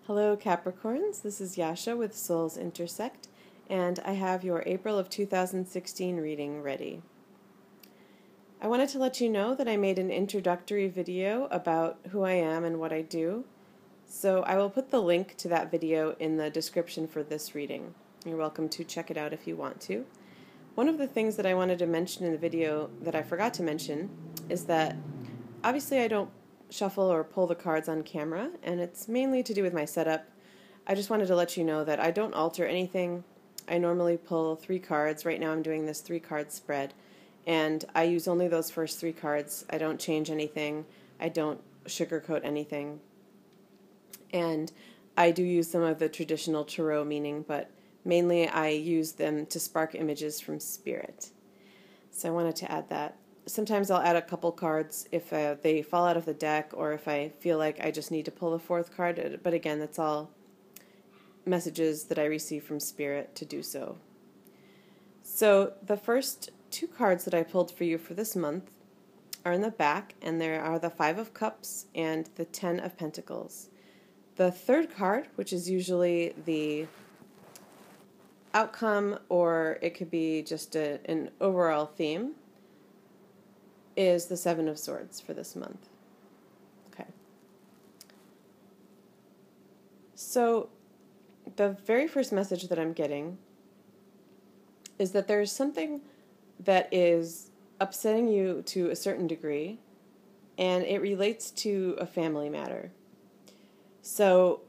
Hello Capricorns, this is Yasha with SoulsIntersect, and I have your April of 2016 reading ready. I wanted to let you know that I made an introductory video about who I am and what I do, so I will put the link to that video in the description for this reading. You're welcome to check it out if you want to. One of the things that I wanted to mention in the video that I forgot to mention is that obviously I don't shuffle or pull the cards on camera, and it's mainly to do with my setup. I just wanted to let you know that I don't alter anything. I normally pull 3 cards. Right now I'm doing this 3-card spread, and I use only those first 3 cards. I don't change anything. I don't sugarcoat anything. And I do use some of the traditional tarot meaning, but mainly I use them to spark images from spirit. So I wanted to add that. Sometimes I'll add a couple cards if they fall out of the deck, or if I feel like I just need to pull the 4th card. But again, that's all messages that I receive from Spirit to do so. So the first 2 cards that I pulled for you for this month are in the back, and there are the 5 of Cups and the 10 of Pentacles. The 3rd card, which is usually the outcome, or it could be just an overall theme, is the 7 of Swords for this month. Okay. So the very first message that I'm getting is that there's something that is upsetting you to a certain degree, and it relates to a family matter. So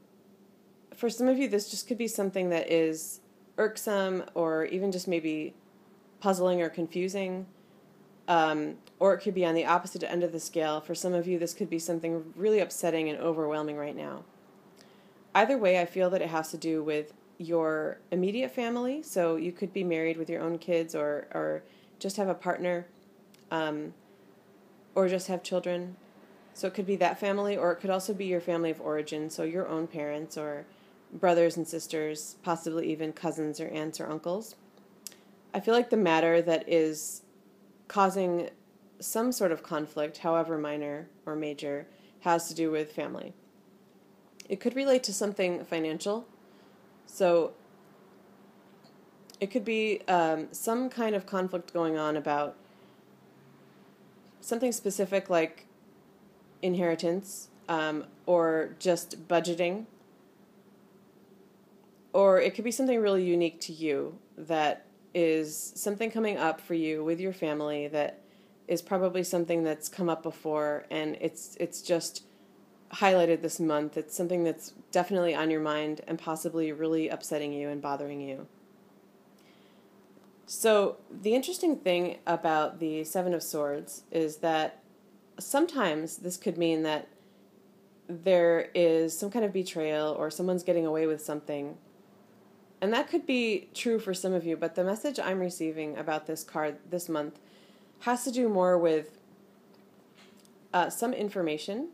for some of you, this just could be something that is irksome, or even just maybe puzzling or confusing. Or it could be on the opposite end of the scale. For some of you, this could be something really upsetting and overwhelming right now. Either way, I feel that it has to do with your immediate family. So you could be married with your own kids, or just have a partner, or just have children. So it could be that family, or it could also be your family of origin, so your own parents or brothers and sisters, possibly even cousins or aunts or uncles. I feel like the matter that is causing some sort of conflict, however minor or major, has to do with family. It could relate to something financial. So it could be some kind of conflict going on about something specific like inheritance, or just budgeting. Or it could be something really unique to you, that is something coming up for you with your family that is probably something that's come up before, and it's just highlighted this month. It's something that's definitely on your mind and possibly really upsetting you and bothering you. So the interesting thing about the 7 of Swords is that sometimes this could mean that there is some kind of betrayal, or someone's getting away with something. And that could be true for some of you, but the message I'm receiving about this card this month has to do more with some information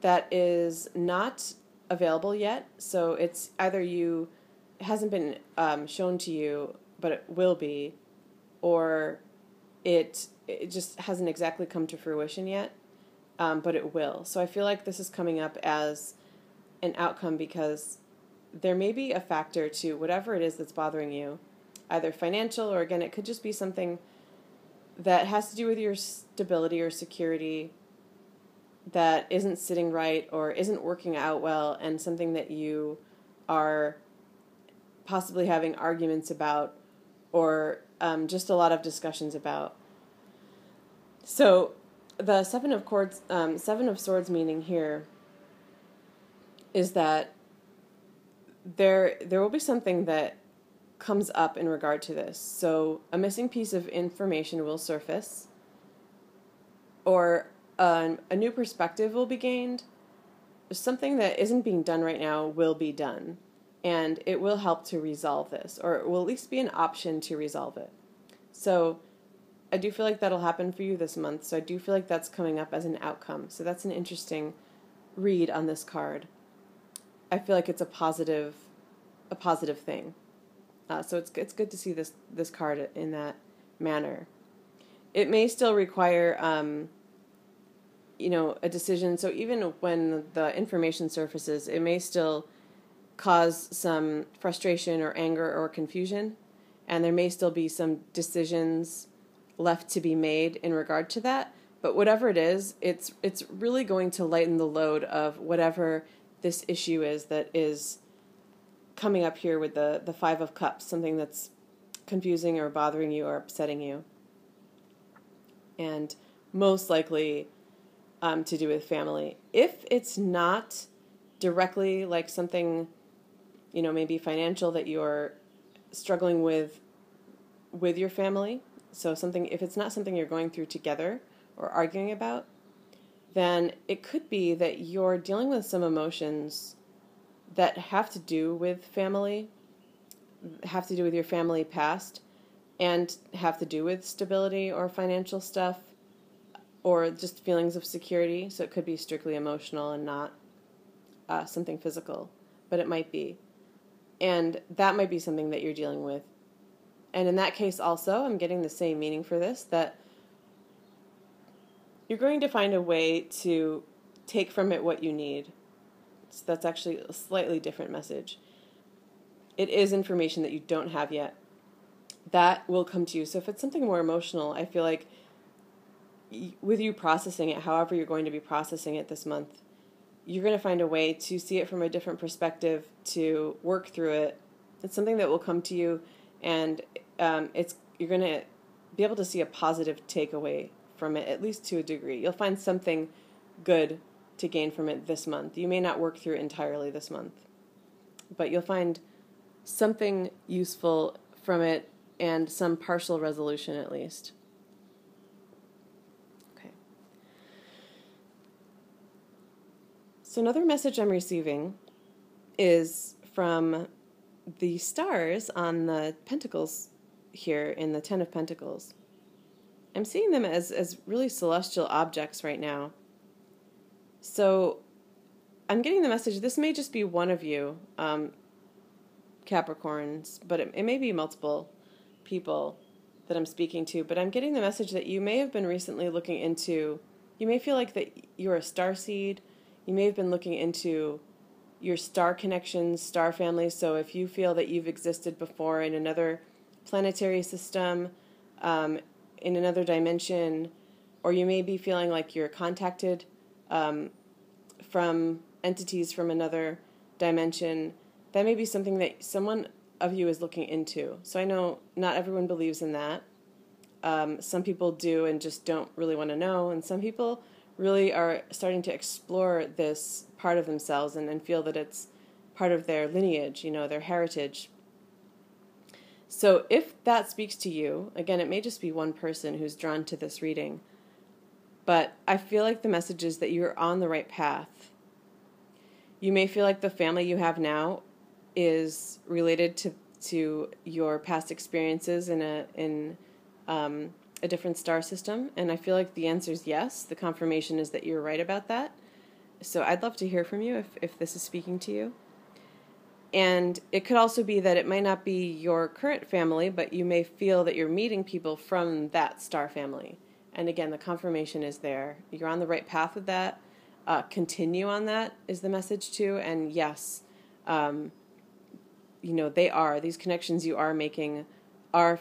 that is not available yet. So it's either it hasn't been shown to you, but it will be, or it just hasn't exactly come to fruition yet, but it will. So I feel like this is coming up as an outcome, because there may be a factor to whatever it is that's bothering you, either financial, or again, it could just be something that has to do with your stability or security that isn't sitting right or isn't working out well, and something that you are possibly having arguments about, or just a lot of discussions about. So the 7 of Swords meaning here is that there will be something that comes up in regard to this. So a missing piece of information will surface, or a new perspective will be gained. Something that isn't being done right now will be done, and it will help to resolve this, or it will at least be an option to resolve it. So I do feel like that'll happen for you this month. So I do feel like that's coming up as an outcome. So that's an interesting read on this card. I feel like it's a positive thing. So it's good to see this card in that manner. It may still require a decision. So even when the information surfaces, it may still cause some frustration or anger or confusion, and there may still be some decisions left to be made in regard to that. But whatever it is, it's really going to lighten the load of whatever this issue is that is coming up here with the Five of Cups, something that's confusing or bothering you or upsetting you. And most likely to do with family. If it's not directly like something, maybe financial that you're struggling with your family, so if it's not something you're going through together or arguing about, then it could be that you're dealing with some emotions that have to do with family, have to do with your family past, and have to do with stability or financial stuff, or just feelings of security. So it could be strictly emotional and not something physical, but it might be. And that might be something that you're dealing with. And in that case also, I'm getting the same meaning for this, that you're going to find a way to take from it what you need. So that's actually a slightly different message. It is information that you don't have yet. That will come to you. So if it's something more emotional, I feel like with you processing it, however you're going to be processing it this month, you're going to find a way to see it from a different perspective, to work through it. It's something that will come to you, and you're going to be able to see a positive takeaway from it, at least to a degree. You'll find something good to gain from it this month. You may not work through it entirely this month, but you'll find something useful from it and some partial resolution at least. Okay. So another message I'm receiving is from the stars on the pentacles here in the Ten of Pentacles. I'm seeing them as really celestial objects right now. So I'm getting the message, this may just be one of you, Capricorns, but it may be multiple people that I'm speaking to, but I'm getting the message that you may have been recently looking into, you may feel like that you're a star seed, you may have been looking into your star connections, star families, so if you feel that you've existed before in another planetary system, in another dimension, or you may be feeling like you're contacted from entities from another dimension, that may be something that someone of you is looking into. So I know not everyone believes in that. Some people do and just don't really want to know, and some people really are starting to explore this part of themselves and feel that it's part of their lineage, their heritage. So if that speaks to you, again, it may just be one person who's drawn to this reading, but I feel like the message is that you're on the right path. You may feel like the family you have now is related to your past experiences in a different star system, and I feel like the answer is yes. The confirmation is that you're right about that. So I'd love to hear from you if this is speaking to you. And it could also be that it might not be your current family, but you may feel that you're meeting people from that star family. And again, the confirmation is there. You're on the right path with that. Continue on that is the message too. And yes, these connections you are making are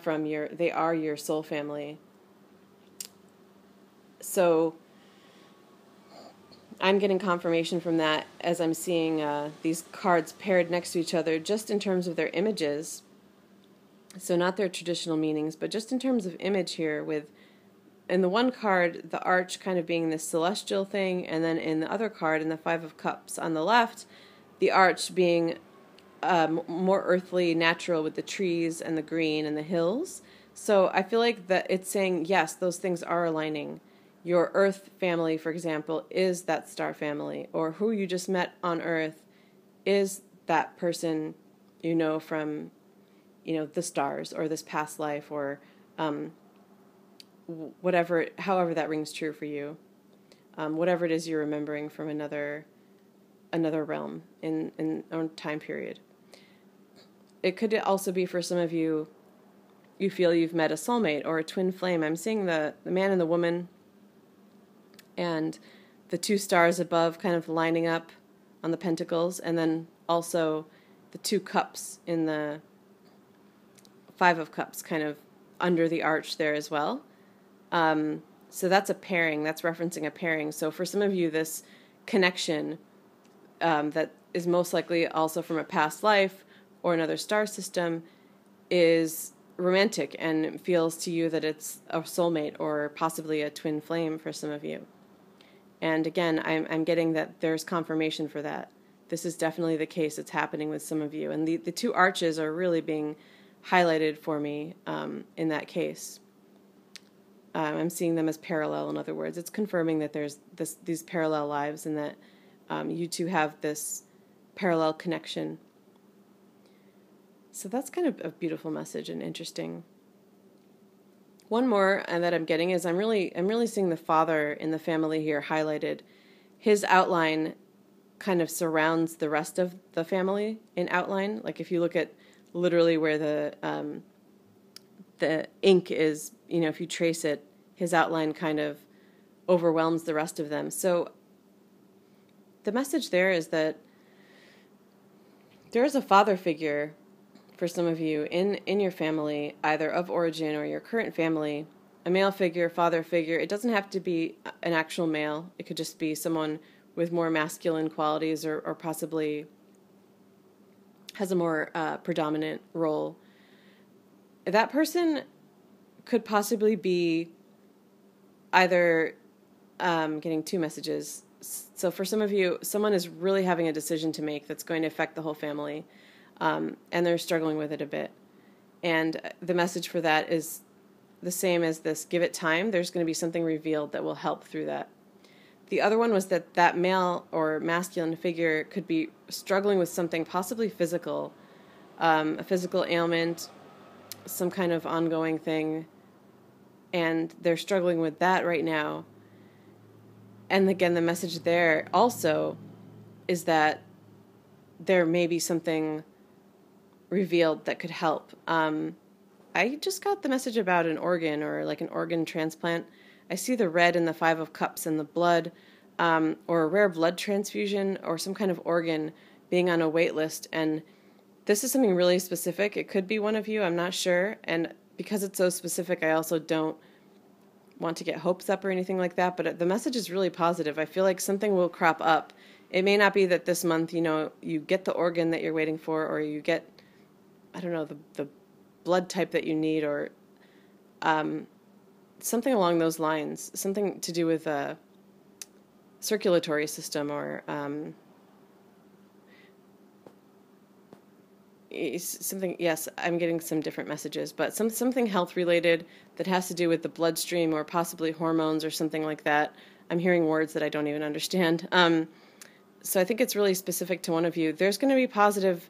they are your soul family. So I'm getting confirmation from that as I'm seeing these cards paired next to each other, just in terms of their images. So not their traditional meanings, but just in terms of image here, with in the one card, the arch kind of being this celestial thing, and then in the other card, in the Five of Cups on the left, the arch being more earthly, natural, with the trees and the green and the hills. So I feel like that it's saying, yes, those things are aligning. Your Earth family, for example, is that star family, or who you just met on Earth is that person from, the stars, or this past life, or however that rings true for you, whatever it is you're remembering from another realm in a time period. It could also be for some of you, you feel you've met a soulmate or a twin flame. I'm seeing the man and the woman, and the two stars above kind of lining up on the pentacles, and then also the two cups in the Five of Cups kind of under the arch there as well. So that's a pairing. That's referencing a pairing. So for some of you, this connection that is most likely also from a past life or another star system is romantic and feels to you that it's a soulmate or possibly a twin flame for some of you. And again, I'm getting that there's confirmation for that. This is definitely the case. It's happening with some of you. And the two arches are really being highlighted for me in that case. I'm seeing them as parallel, in other words. It's confirming that there's these parallel lives and that you two have this parallel connection. So that's kind of a beautiful message and interesting. One more that I'm getting is I'm really seeing the father in the family here highlighted. His outline kind of surrounds the rest of the family in outline. Like if you look at literally where the ink is, if you trace it, his outline kind of overwhelms the rest of them. So the message there is that there is a father figure for some of you in your family, either of origin or your current family, a male figure, father figure. It doesn't have to be an actual male. It could just be someone with more masculine qualities or possibly has a more predominant role. That person could possibly be either getting two messages. So for some of you, someone is really having a decision to make that's going to affect the whole family. And they're struggling with it a bit. And the message for that is the same as this: give it time. There's going to be something revealed that will help through that. The other one was that male or masculine figure could be struggling with something possibly physical, a physical ailment, some kind of ongoing thing, and they're struggling with that right now. And again, the message there also is that there may be something revealed that could help. I just got the message about an organ or like an organ transplant. I see the red in the Five of Cups and the blood, or a rare blood transfusion or some kind of organ being on a wait list. And this is something really specific. It could be one of you, I'm not sure. And because it's so specific, I also don't want to get hopes up or anything like that. But the message is really positive. I feel like something will crop up. It may not be that this month, you get the organ that you're waiting for, or you get, I don't know, the blood type that you need, or something along those lines, something to do with a circulatory system or something. Yes, I'm getting some different messages, but something health related that has to do with the bloodstream or possibly hormones or something like that. I'm hearing words that I don't even understand. So I think it's really specific to one of you. There's going to be positive.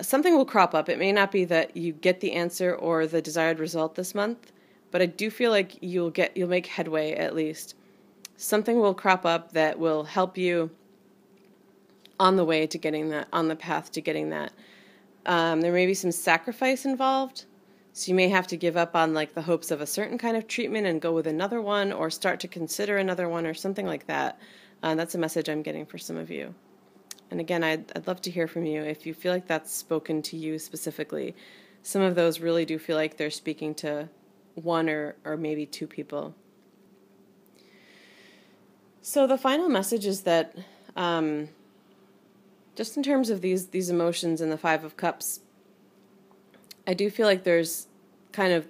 Something will crop up. It may not be that you get the answer or the desired result this month, but I do feel like you'll make headway at least. Something will crop up that will help you on the way to getting that, on the path to getting that. There may be some sacrifice involved, so you may have to give up on like the hopes of a certain kind of treatment and go with another one, or start to consider another one or something like that. That's a message I'm getting for some of you. And again, I'd love to hear from you if you feel like that's spoken to you specifically. Some of those really do feel like they're speaking to one or maybe two people. So the final message is that just in terms of these emotions in the Five of Cups, I do feel like there's kind of,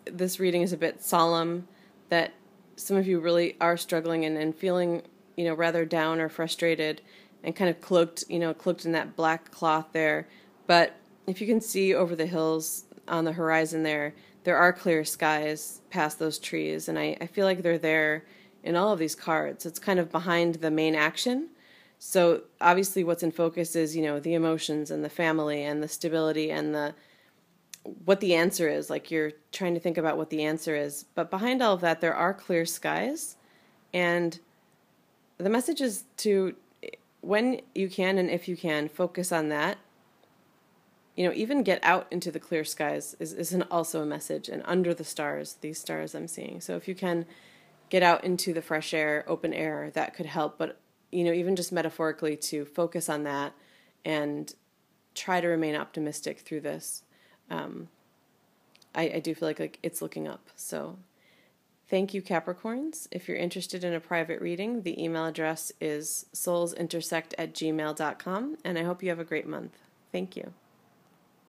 this reading is a bit solemn, that some of you really are struggling and feeling, rather down or frustrated and kind of cloaked in that black cloth there. But if you can see over the hills on the horizon there are clear skies past those trees. And I feel like they're there in all of these cards. It's kind of behind the main action. So obviously what's in focus is, the emotions and the family and the stability and what the answer is. Like you're trying to think about what the answer is. But behind all of that, there are clear skies. And the message is to, when you can and if you can, focus on that. Even get out into the clear skies is also a message. And under the stars, these stars I'm seeing. So if you can get out into the fresh air, open air, that could help. But, even just metaphorically, to focus on that and try to remain optimistic through this. I do feel like it's looking up. So thank you, Capricorns. If you're interested in a private reading, the email address is soulsintersect@gmail.com, and I hope you have a great month. Thank you.